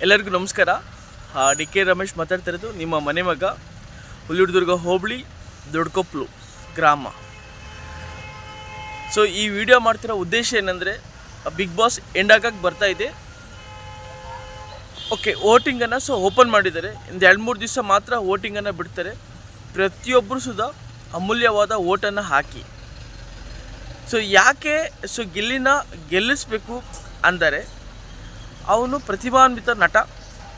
ಎಲ್ಲರಿಗೂ ನಮಸ್ಕಾರ. D K Ramesh ಮಾತಾಡ್ತಾ ಇರೋದು, ನಿಮ್ಮ ಮನೆ ಮಗ, ಹುಲಿದುರ್ಗ ಹೋಬಳಿ ದೊಡ್ಡಕೊಪ್ಲು ಗ್ರಾಮ. ಸೊ ಈ ವಿಡಿಯೋ ಮಾಡ್ತಿರೋ ಉದ್ದೇಶ ಏನಂದರೆ, ಬಿಗ್ ಬಾಸ್ ಎಂಡ್ ಆಗಕ್ಕೆ ಬರ್ತಾ ಇದೆ. ಓಕೆ, ವೋಟಿಂಗನ್ನು ಓಪನ್ ಮಾಡಿದ್ದಾರೆ. ಒಂದು 2-3 ದಿವಸ ಮಾತ್ರ ವೋಟಿಂಗನ್ನು ಬಿಡ್ತಾರೆ. ಪ್ರತಿಯೊಬ್ಬರು ಸುಧಾ ಅಮೂಲ್ಯವಾದ ವೋಟನ್ನು ಹಾಕಿ. ಸೊ ಯಾಕೆ ಗೆಲ್ಲಿಸಬೇಕು ಅಂದರೆ, ಅವನು ಪ್ರತಿಭಾನ್ವಿತ ನಟ,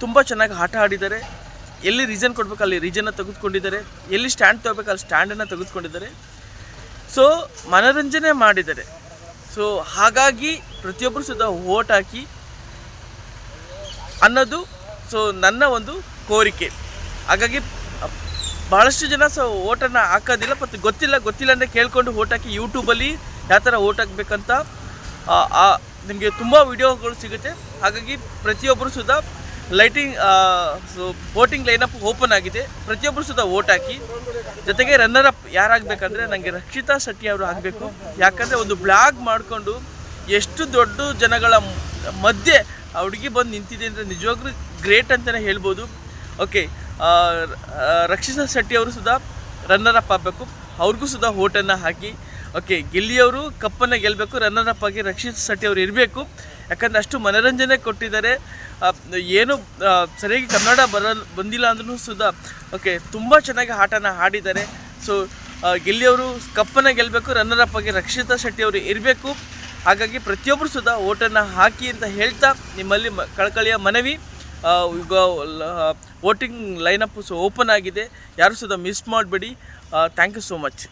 ತುಂಬ ಚೆನ್ನಾಗಿ ಆಟ ಆಡಿದ್ದಾರೆ. ಎಲ್ಲಿ ರೀಸನ್ ಕೊಡಬೇಕು ಅಲ್ಲಿ ರೀಸನ್ನ ತೆಗೆದುಕೊಂಡಿದ್ದಾರೆ, ಎಲ್ಲಿ ಸ್ಟ್ಯಾಂಡ್ ತೊಗೋಬೇಕು ಅಲ್ಲಿ ಸ್ಟ್ಯಾಂಡನ್ನು ತೆಗೆದುಕೊಂಡಿದ್ದಾರೆ. ಸೊ ಮನೋರಂಜನೆ ಮಾಡಿದ್ದಾರೆ. ಸೊ ಹಾಗಾಗಿ ಪ್ರತಿಯೊಬ್ಬರು ಸುಧಾ ವೋಟ್ ಹಾಕಿ ಅನ್ನೋದು ನನ್ನ ಒಂದು ಕೋರಿಕೆ. ಹಾಗಾಗಿ ಭಾಳಷ್ಟು ಜನ ವೋಟನ್ನು ಹಾಕೋದಿಲ್ಲ, ಮತ್ತು ಗೊತ್ತಿಲ್ಲ ಅಂದರೆ ಕೇಳ್ಕೊಂಡು ವೋಟ್ ಹಾಕಿ. ಯೂಟ್ಯೂಬಲ್ಲಿ ಯಾವ ಥರ ವೋಟ್ ಹಾಕಬೇಕಂತ ನಿಮಗೆ ತುಂಬ ವಿಡಿಯೋಗಳು ಸಿಗುತ್ತೆ. ಹಾಗಾಗಿ ಪ್ರತಿಯೊಬ್ಬರು ಸುಧಾ ವೋಟಿಂಗ್ ಲೈನಪ್ ಓಪನ್ ಆಗಿದೆ. ಪ್ರತಿಯೊಬ್ಬರು ಸುಧಾ ವೋಟ್ ಹಾಕಿ. ಜೊತೆಗೆ ರನ್ನರ್ ಅಪ್ ಯಾರಾಗಬೇಕಂದ್ರೆ, ನನಗೆ ರಕ್ಷಿತಾ ಶೆಟ್ಟಿ ಅವರು ಆಗಬೇಕು. ಯಾಕಂದರೆ ಒಂದು ಬ್ಲಾಗ್ ಮಾಡಿಕೊಂಡು ಎಷ್ಟು ದೊಡ್ಡ ಜನಗಳ ಮಧ್ಯೆ ಆ ಹುಡುಗಿ ಬಂದು ನಿಂತಿದೆ ಅಂದರೆ ನಿಜವಾಗ್ಲೂ ಗ್ರೇಟ್ ಅಂತಲೇ ಹೇಳ್ಬೋದು. ಓಕೆ, ರಕ್ಷಿತಾ ಶೆಟ್ಟಿ ಅವರು ಸುಧಾ ರನ್ನರ್ ಅಪ್ ಆಗಬೇಕು. ಅವ್ರಿಗೂ ಸುಧಾ ವೋಟನ್ನು ಹಾಕಿ. ಓಕೆ, ಗೆಲ್ಲಿಯವರು ಕಪ್ಪನ್ನು ಗೆಲ್ಲಬೇಕು, ರನ್ನರ್ ಅಪ್ ಆಗಿ ರಕ್ಷಿತಾ ಶೆಟ್ಟಿ ಅವರು ಇರಬೇಕು. ಯಾಕಂದರೆ ಅಷ್ಟು ಮನೋರಂಜನೆ ಕೊಟ್ಟಿದ್ದಾರೆ. ಏನು ಸರಿಯಾಗಿ ಕನ್ನಡ ಬಂದಿಲ್ಲ ಅಂದ್ರೂ ಸುಧಾ ಓಕೆ ತುಂಬ ಚೆನ್ನಾಗಿ ಆಟನ ಆಡಿದ್ದಾರೆ. ಸೊ ಗೆಲ್ಲಿಯವರು ಕಪ್ಪನ್ನು ಗೆಲ್ಲಬೇಕು, ರನ್ನರ್ ಅಪ್ ಆಗಿ ರಕ್ಷಿತಾ ಶೆಟ್ಟಿ ಅವರು ಇರಬೇಕು. ಹಾಗಾಗಿ ಪ್ರತಿಯೊಬ್ಬರು ಸುಧಾ ವೋಟನ್ನು ಹಾಕಿ ಅಂತ ಹೇಳ್ತಾ, ನಿಮ್ಮಲ್ಲಿ ಕಳಕಳಿಯ ಮನವಿ. ಈಗ ವೋಟಿಂಗ್ ಲೈನಪ್ ಓಪನ್ ಆಗಿದೆ, ಯಾರು ಸುಧಾ ಮಿಸ್ ಮಾಡಬೇಡಿ. Thank you so much.